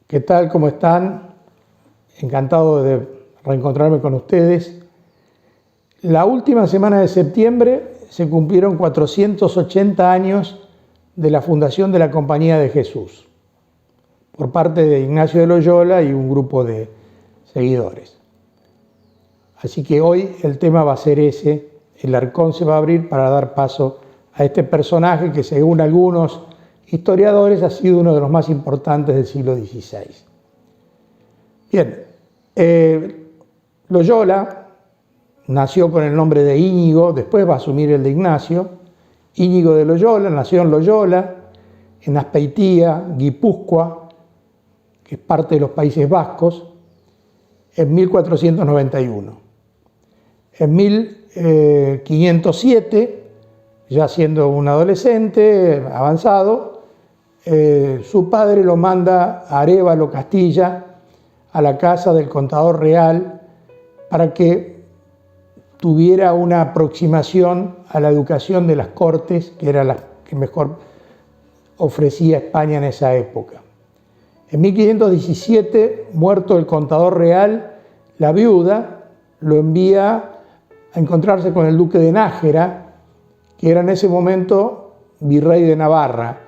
¿Qué tal? ¿Cómo están? Encantado de reencontrarme con ustedes. La última semana de septiembre se cumplieron 480 años de la fundación de la Compañía de Jesús, por parte de Ignacio de Loyola y un grupo de seguidores. Así que hoy el tema va a ser ese, el arcón se va a abrir para dar paso a este personaje que, según algunos historiadores, ha sido uno de los más importantes del siglo XVI. Bien, Loyola nació con el nombre de Íñigo, después va a asumir el de Ignacio. Íñigo de Loyola nació en Loyola, en Azpeitía, Guipúzcoa, que es parte de los Países Vascos, en 1491. En 1507, ya siendo un adolescente avanzado, su padre lo manda a Arévalo, Castilla, a la casa del contador real, para que tuviera una aproximación a la educación de las cortes, que era la que mejor ofrecía España en esa época. En 1517, muerto el contador real, la viuda lo envía a encontrarse con el duque de Nájera, que era en ese momento virrey de Navarra.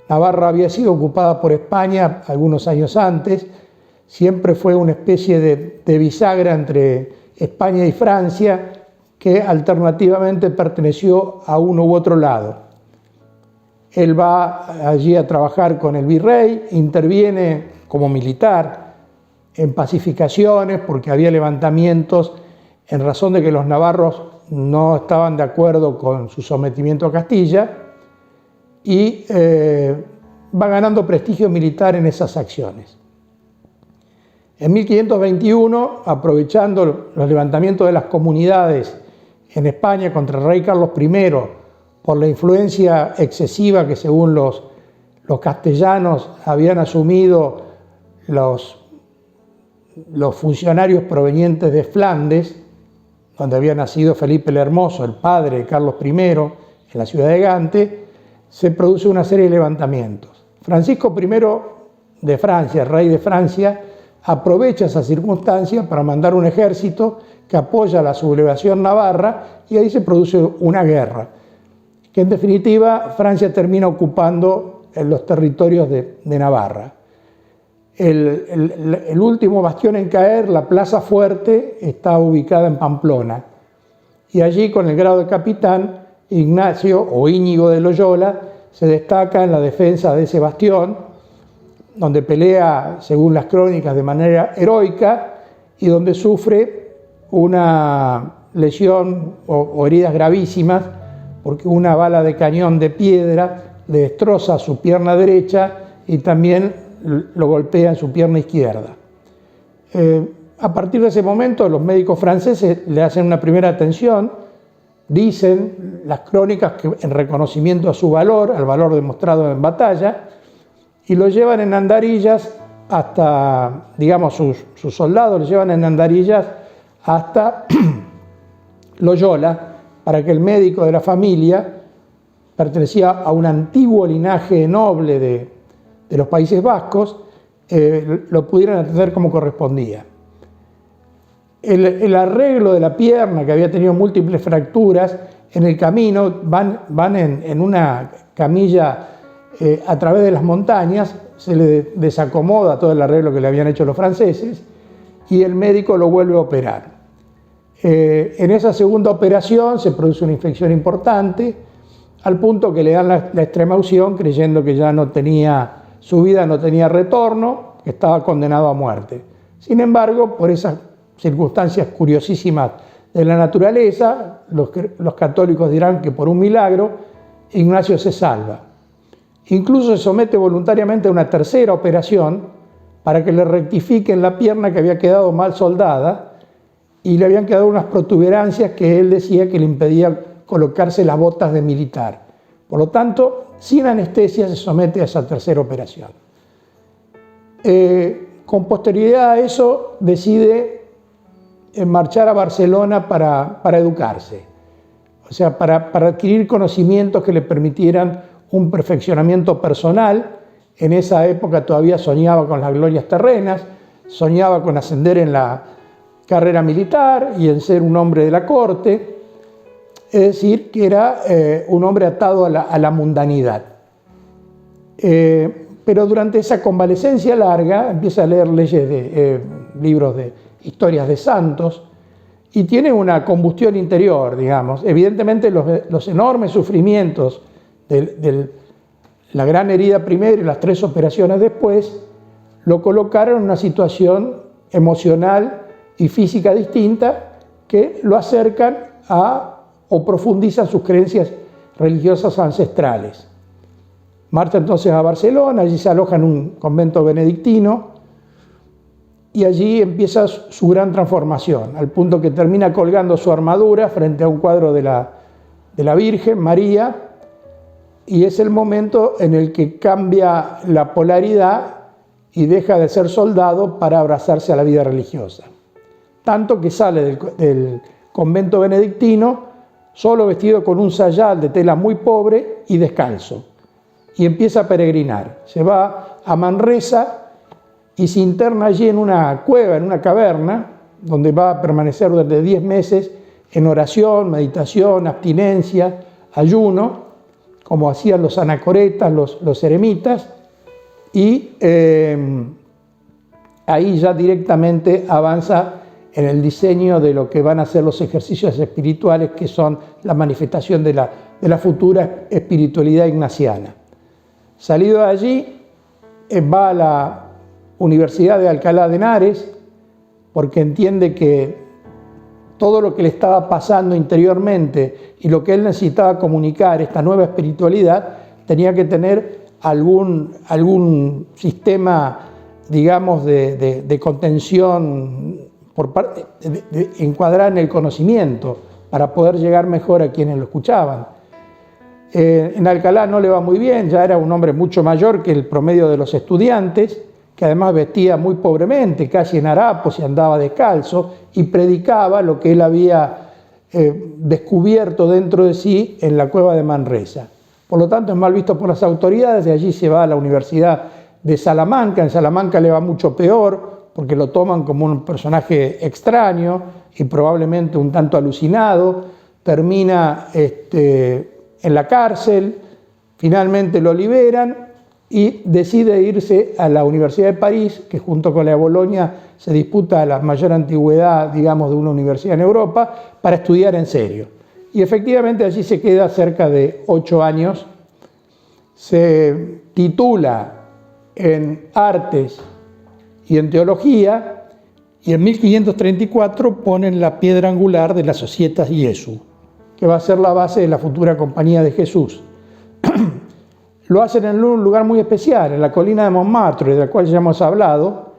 Navarra había sido ocupada por España algunos años antes, siempre fue una especie de bisagra entre España y Francia, que alternativamente perteneció a uno u otro lado. Él va allí a trabajar con el virrey, interviene como militar en pacificaciones porque había levantamientos en razón de que los navarros no estaban de acuerdo con su sometimiento a Castilla, y va ganando prestigio militar en esas acciones. En 1521, aprovechando los levantamientos de las comunidades en España contra el rey Carlos I, por la influencia excesiva que según los castellanos habían asumido los funcionarios provenientes de Flandes, donde había nacido Felipe el Hermoso, el padre de Carlos I, en la ciudad de Gante, se produce una serie de levantamientos. Francisco I de Francia, rey de Francia, aprovecha esa circunstancia para mandar un ejército que apoya la sublevación navarra, y ahí se produce una guerra, que en definitiva Francia termina ocupando los territorios de Navarra. El último bastión en caer, la Plaza Fuerte, está ubicada en Pamplona, y allí, con el grado de capitán, Ignacio o Íñigo de Loyola se destaca en la defensa de ese bastión, donde pelea, según las crónicas, de manera heroica, y donde sufre una lesión o heridas gravísimas, porque una bala de cañón de piedra le destroza su pierna derecha y también lo golpea en su pierna izquierda. A partir de ese momento, los médicos franceses le hacen una primera atención. Dicen las crónicas que, en reconocimiento a su valor, al valor demostrado en batalla, y lo llevan en andarillas hasta, digamos, sus soldados lo llevan en andarillas hasta Loyola, para que el médico de la familia, pertenecía a un antiguo linaje noble de los Países Vascos, lo pudieran atender como correspondía. El arreglo de la pierna, que había tenido múltiples fracturas, en el camino van en una camilla a través de las montañas, se le desacomoda todo el arreglo que le habían hecho los franceses, y el médico lo vuelve a operar. En esa segunda operación se produce una infección importante, al punto que le dan la extrema unción, creyendo que ya su vida no tenía retorno, que estaba condenado a muerte. Sin embargo, por esas circunstancias curiosísimas de la naturaleza, los católicos dirán que por un milagro, Ignacio se salva. Incluso se somete voluntariamente a una tercera operación para que le rectifiquen la pierna, que había quedado mal soldada, y le habían quedado unas protuberancias que él decía que le impedía colocarse las botas de militar. Por lo tanto, sin anestesia se somete a esa tercera operación. Con posterioridad a eso, decide marchar a Barcelona para educarse, o sea, para adquirir conocimientos que le permitieran un perfeccionamiento personal en esa época todavía soñaba con las glorias terrenas, soñaba con ascender en la carrera militar y en ser un hombre de la corte, es decir, que era un hombre atado a la mundanidad. Pero durante esa convalecencia larga empieza a leer libros de historias de santos y tiene una combustión interior, digamos. Evidentemente los enormes sufrimientos de la gran herida primero y las 3 operaciones después lo colocaron en una situación emocional y física distinta que lo acercan o profundizan sus creencias religiosas ancestrales. Marcha entonces a Barcelona, allí se aloja en un convento benedictino y allí empieza su gran transformación, al punto que termina colgando su armadura frente a un cuadro de la Virgen María, y es el momento en el que cambia la polaridad y deja de ser soldado para abrazarse a la vida religiosa. Tanto que sale del convento benedictino solo vestido con un sayal de tela muy pobre y descalzo, y empieza a peregrinar. Se va a Manresa y se interna allí en una cueva, en una caverna, donde va a permanecer durante 10 meses en oración, meditación, abstinencia, ayuno, como hacían los anacoretas, los eremitas, y ahí ya directamente avanza en el diseño de lo que van a ser los ejercicios espirituales, que son la manifestación de la futura espiritualidad ignaciana. Salido de allí, va a la Universidad de Alcalá de Henares, porque entiende que todo lo que le estaba pasando interiormente y lo que él necesitaba comunicar, esta nueva espiritualidad, tenía que tener algún sistema, digamos, de contención, de encuadrar en el conocimiento, para poder llegar mejor a quienes lo escuchaban. En Alcalá no le va muy bien, ya era un hombre mucho mayor que el promedio de los estudiantes, que además vestía muy pobremente, casi en harapos, y andaba descalzo, y predicaba lo que él había descubierto dentro de sí en la cueva de Manresa. Por lo tanto, es mal visto por las autoridades. De allí se va a la Universidad de Salamanca. En Salamanca le va mucho peor, porque lo toman como un personaje extraño y probablemente un tanto alucinado. Termina en la cárcel, finalmente lo liberan y decide irse a la Universidad de París, que junto con la de Bolonia se disputa la mayor antigüedad, digamos, de una universidad en Europa, para estudiar en serio. Y efectivamente allí se queda cerca de 8 años, se titula en Artes y en Teología, y en 1534 ponen la piedra angular de la Societas Jesu, que va a ser la base de la futura Compañía de Jesús. Lo hacen en un lugar muy especial, en la colina de Montmartre, de la cual ya hemos hablado,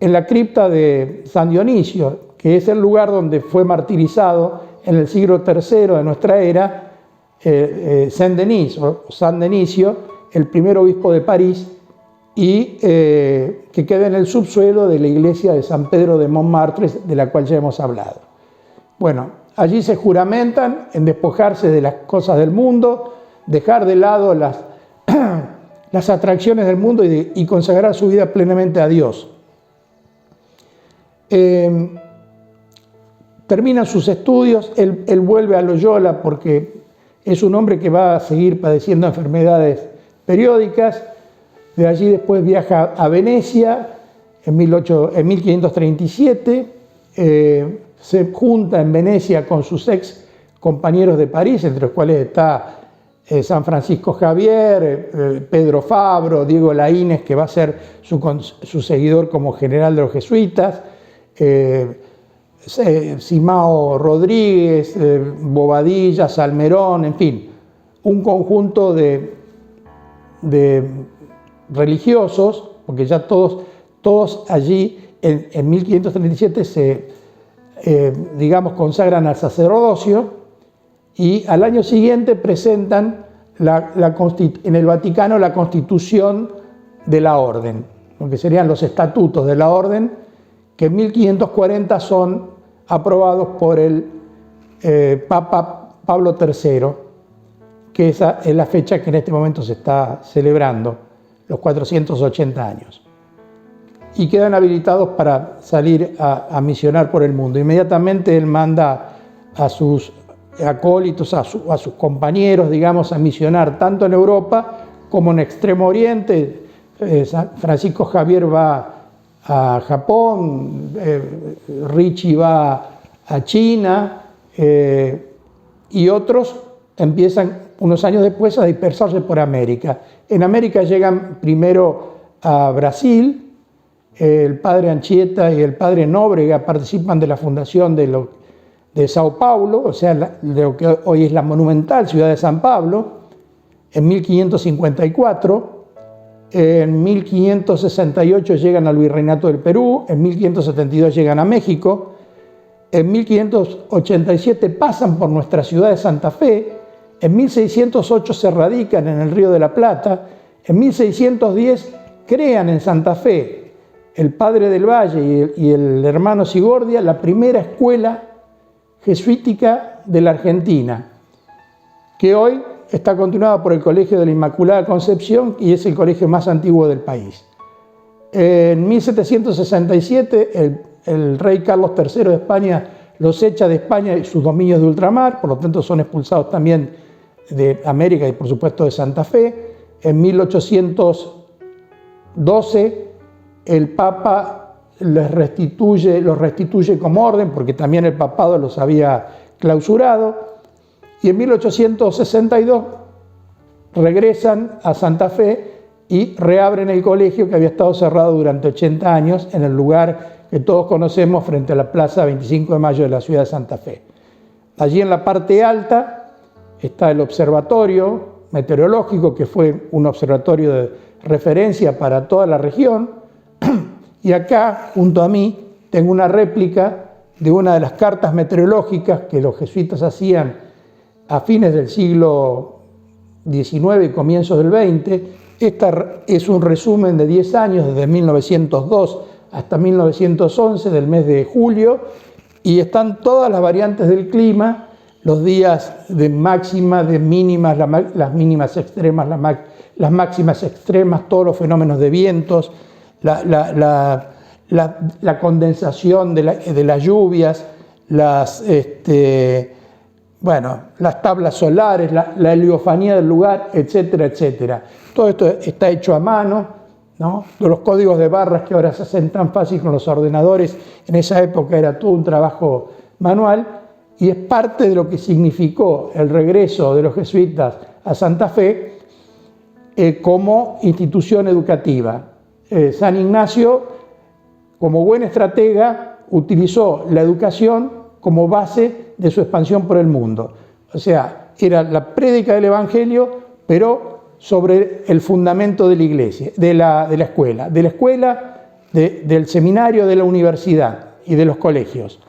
en la cripta de San Dionisio, que es el lugar donde fue martirizado en el siglo III de nuestra era Saint-Denis, o San Denisio, el primer obispo de París, y que queda en el subsuelo de la iglesia de San Pedro de Montmartre, de la cual ya hemos hablado. Bueno, allí se juramentan en despojarse de las cosas del mundo, dejar de lado las atracciones del mundo y consagrar su vida plenamente a Dios. Termina sus estudios, él vuelve a Loyola porque es un hombre que va a seguir padeciendo enfermedades periódicas. De allí después viaja a Venecia en 1537, se junta en Venecia con sus ex compañeros de París, entre los cuales está San Francisco Javier, Pedro Fabro, Diego Laínez, que va a ser su seguidor como general de los jesuitas, Simao Rodríguez, Bobadilla, Salmerón, en fin, un conjunto de religiosos, porque ya todos allí en 1537 se, consagran al sacerdocio, y al año siguiente presentan en el Vaticano la constitución de la orden, lo que serían los estatutos de la orden, que en 1540 son aprobados por el Papa Pablo III, que esa es la fecha que en este momento se está celebrando. los 480 años. Y quedan habilitados para salir a misionar por el mundo. Inmediatamente él manda a sus acólitos, a sus compañeros, digamos, a misionar tanto en Europa como en Extremo Oriente. Francisco Javier va a Japón, Richie va a China, y otros empiezan unos años después a dispersarse por América. En América llegan primero a Brasil. El padre Anchieta y el padre Nóbrega participan de la fundación de Sao Paulo, o sea, de lo que hoy es la monumental ciudad de San Pablo, en 1554. En 1568 llegan al Virreinato del Perú, en 1572 llegan a México, en 1587 pasan por nuestra ciudad de Santa Fe, en 1608 se radican en el Río de la Plata, en 1610 crean en Santa Fe el padre del Valle y el hermano Sigordia la primera escuela jesuítica de la Argentina, que hoy está continuada por el Colegio de la Inmaculada Concepción y es el colegio más antiguo del país. En 1767 el rey Carlos III de España los echa de España y sus dominios de ultramar, por lo tanto son expulsados también de América y por supuesto de Santa Fe. En 1812 el Papa los restituye como orden, porque también el papado los había clausurado, y en 1862 regresan a Santa Fe y reabren el colegio que había estado cerrado durante 80 años en el lugar que todos conocemos frente a la Plaza 25 de Mayo de la ciudad de Santa Fe. Allí en la parte alta está el observatorio meteorológico, que fue un observatorio de referencia para toda la región. Y acá, junto a mí, tengo una réplica de una de las cartas meteorológicas que los jesuitas hacían a fines del siglo XIX y comienzos del XX. Esta es un resumen de 10 años, desde 1902 hasta 1911, del mes de julio, y están todas las variantes del clima, los días de máxima, de mínimas, las mínimas extremas, las máximas extremas, todos los fenómenos de vientos, la condensación de las lluvias, las tablas solares, la heliofanía del lugar, etcétera, etcétera. Todo esto está hecho a mano, ¿no? Los códigos de barras que ahora se hacen tan fácil con los ordenadores, en esa época era todo un trabajo manual, y es parte de lo que significó el regreso de los jesuitas a Santa Fe como institución educativa. San Ignacio, como buen estratega, utilizó la educación como base de su expansión por el mundo. O sea, era la prédica del Evangelio, pero sobre el fundamento de la iglesia, de la escuela, del seminario, de la universidad y de los colegios.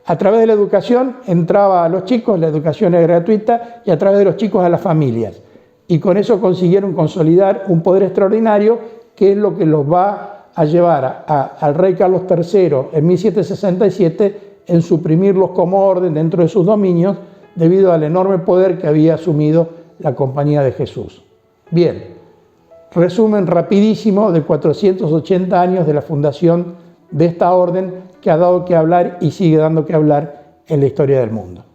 A través de la educación entraba a los chicos, la educación era gratuita, y a través de los chicos a las familias. Y con eso consiguieron consolidar un poder extraordinario, que es lo que los va a llevar al rey Carlos III en 1767 en suprimirlos como orden dentro de sus dominios, debido al enorme poder que había asumido la Compañía de Jesús. Bien, resumen rapidísimo de 480 años de la fundación de esta orden, que ha dado que hablar y sigue dando que hablar en la historia del mundo.